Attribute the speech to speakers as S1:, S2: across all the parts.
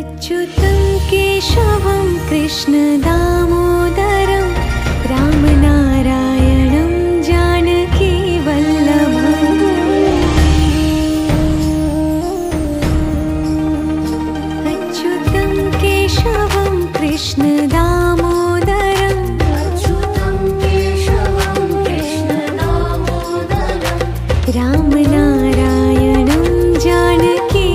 S1: अच्युतं केशवं कृष्णदामोदरं रामनारायणं जानकीवल्लभम् अच्युतं केशवं कृष्णदामोदरं रामनारायणं जानकीवल्लभम्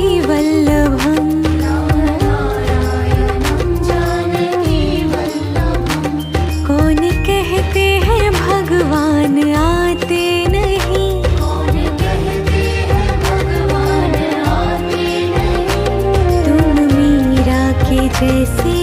S1: कौन कहते हैं भगवान आते नहीं, तुम मीरा के जैसे